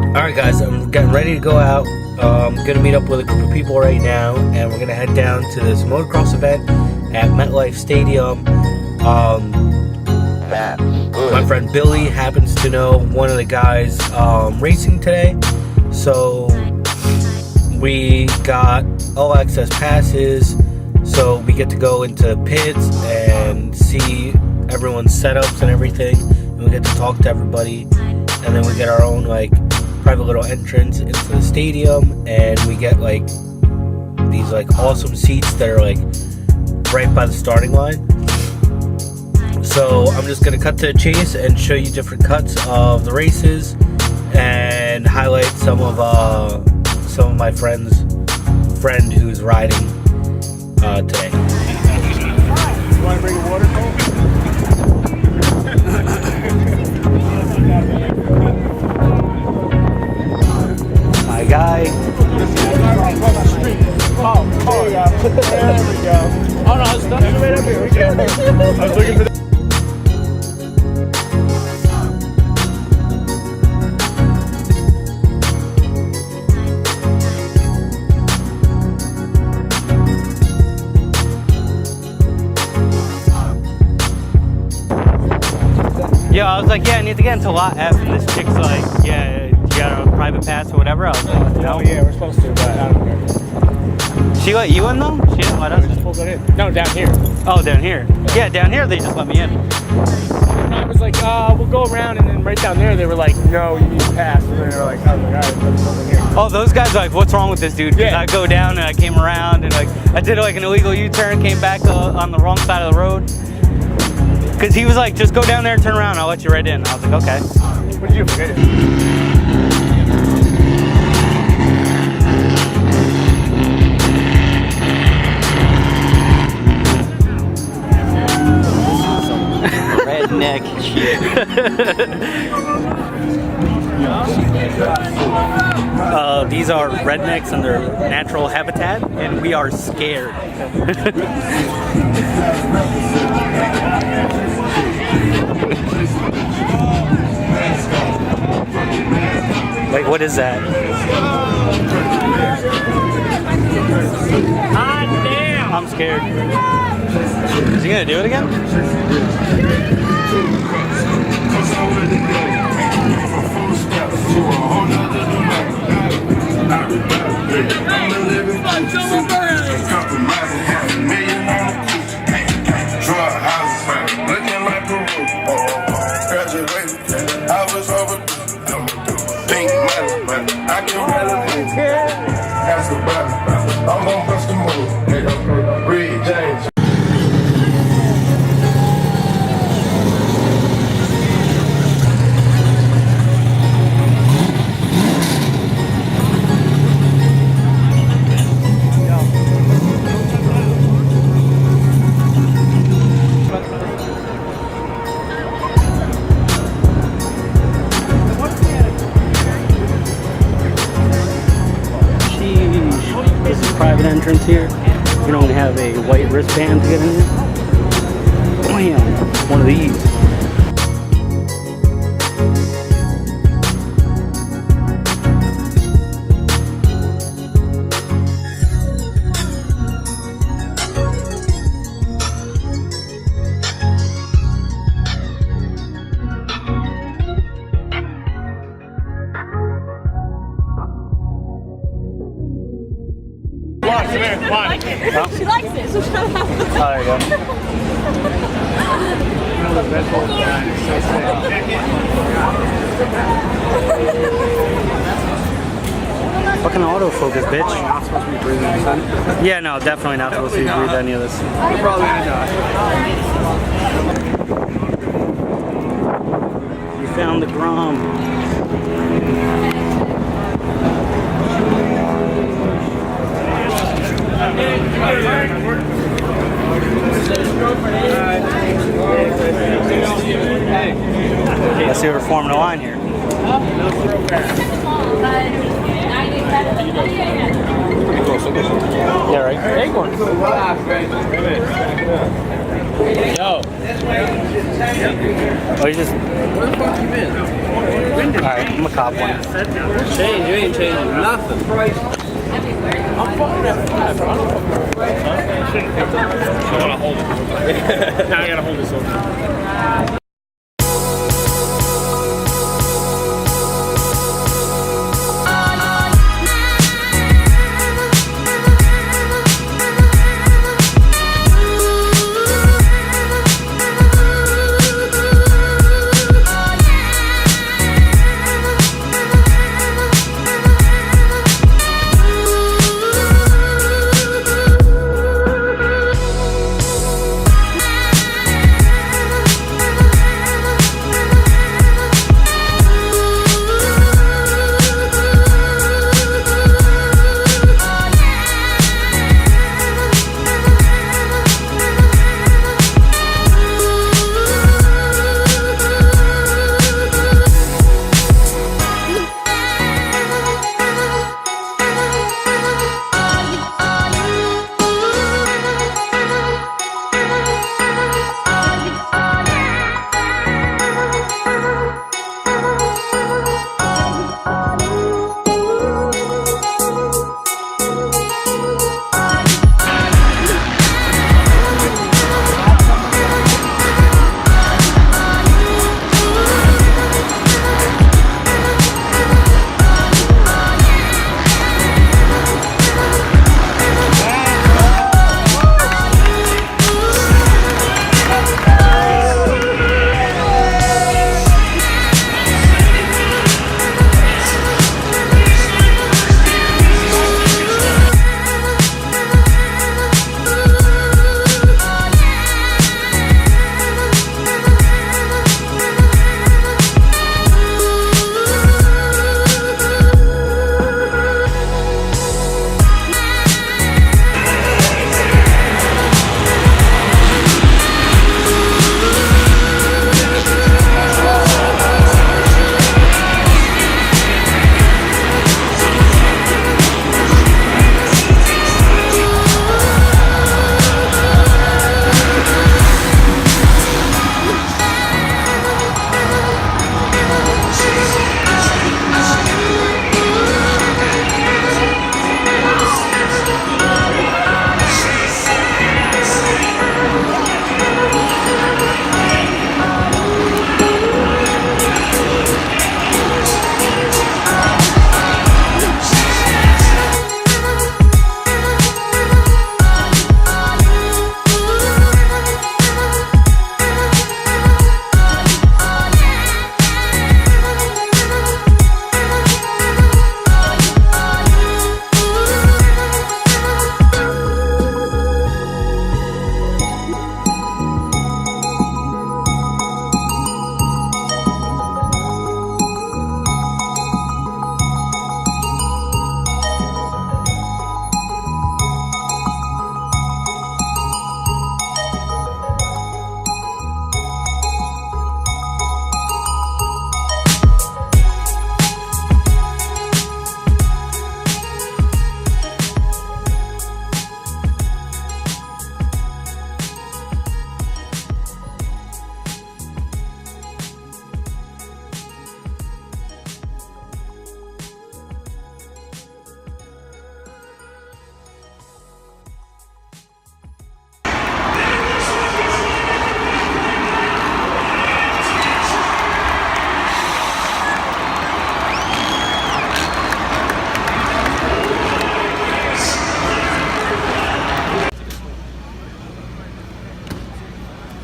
Alright guys, I'm getting ready to go out. I'm gonna meet up with a group of people right now, and we're gonna head down to this motocross event at Metlife Stadium. My friend Billy happens to know one of the guys racing today, so we got all access passes, so we get to go into pits and see everyone's setups and everything, and we get to talk to everybody, and then we get our own like private little entrance into the stadium, and we get like these like awesome seats that are like right by the starting line. So I'm just gonna cut to the chase and show you different cuts of the races and highlight some of my friend who's riding today. You want to bring a water coat? My guy. Oh, there we go. Oh no, it's not right up here. Okay. I was looking for that. Yo, I was like, yeah, I need to get into lot F, and this chick's like, yeah, you got a private pass or whatever. I was like, no. Oh yeah, we're supposed to, but I don't care. She let you in though? She didn't let us in. Just pulled it in. No, down here. Oh, down here. Yeah, down here they just let me in. I was like, we'll go around, and then right down there they were like, no, you need to pass. And then they were like, oh my god, let's go in here. Oh, those guys are like, what's wrong with this dude? Because I go down and I came around and like I did like an illegal U-turn, came back on the wrong side of the road. Because he was like, just go down there and turn around, I'll let you right in. I was like, okay. What did you forget it? Redneck shit. These are rednecks in their natural habitat, and we are scared. Like, what is that? God damn! I'm scared. Is he gonna do it again? I'm gonna push the move. Reed James. This is private entrance here. You don't have a white wristband to get in here. Bam! One of these. She likes it, so she'll have to. Oh, there you go. Fucking autofocus, bitch. You're not supposed to be breathing this in. Yeah, no, definitely not supposed to breathe any of this. You're probably gonna die. We found the Grom. Let's see if we're forming a line here. Yeah, right. Yo, Oh, you just. Where the fuck you been? Alright, I'm a cop one. Change, you ain't changing nothing. I'm fucking at 5, bro. I don't fucking I shouldn't pick them. I want to hold it. Now I gotta hold this over.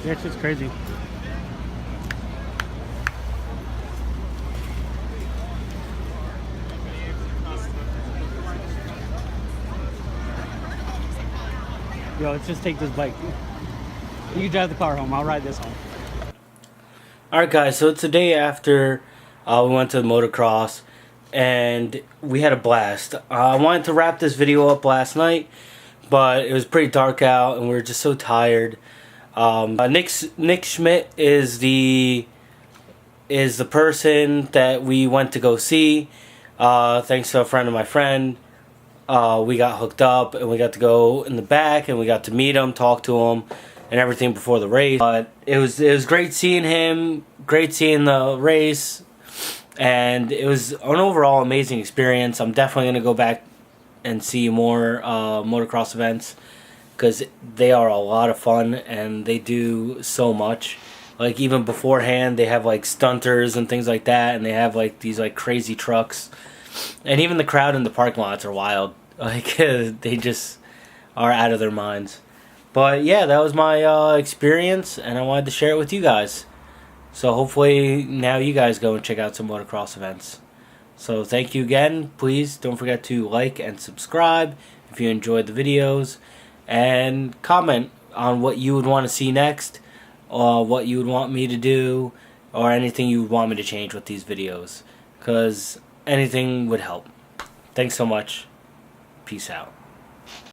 Yeah, it's just crazy. Yo, let's just take this bike. You can drive the car home. I'll ride this home. Alright guys, so it's the day after we went to the motocross and we had a blast. I wanted to wrap this video up last night, but it was pretty dark out and we were just so tired. Nick Schmidt is the person that we went to go see. Thanks to a friend of my friend. We got hooked up and we got to go in the back and we got to meet him, talk to him, and everything before the race. But it was great seeing him, great seeing the race, and it was an overall amazing experience. I'm definitely going to go back and see more motocross events, because they are a lot of fun and they do so much. Like, even beforehand, they have like stunters and things like that, and they have like these like crazy trucks, and even the crowd in the parking lots are wild. Like, they just are out of their minds. But yeah, that was my experience, and I wanted to share it with you guys. So hopefully now you guys go and check out some motocross events. So thank you again. Please don't forget to like and subscribe if you enjoyed the videos, and comment on what you would want to see next, or what you would want me to do, or anything you would want me to change with these videos, because anything would help. Thanks so much. Peace out.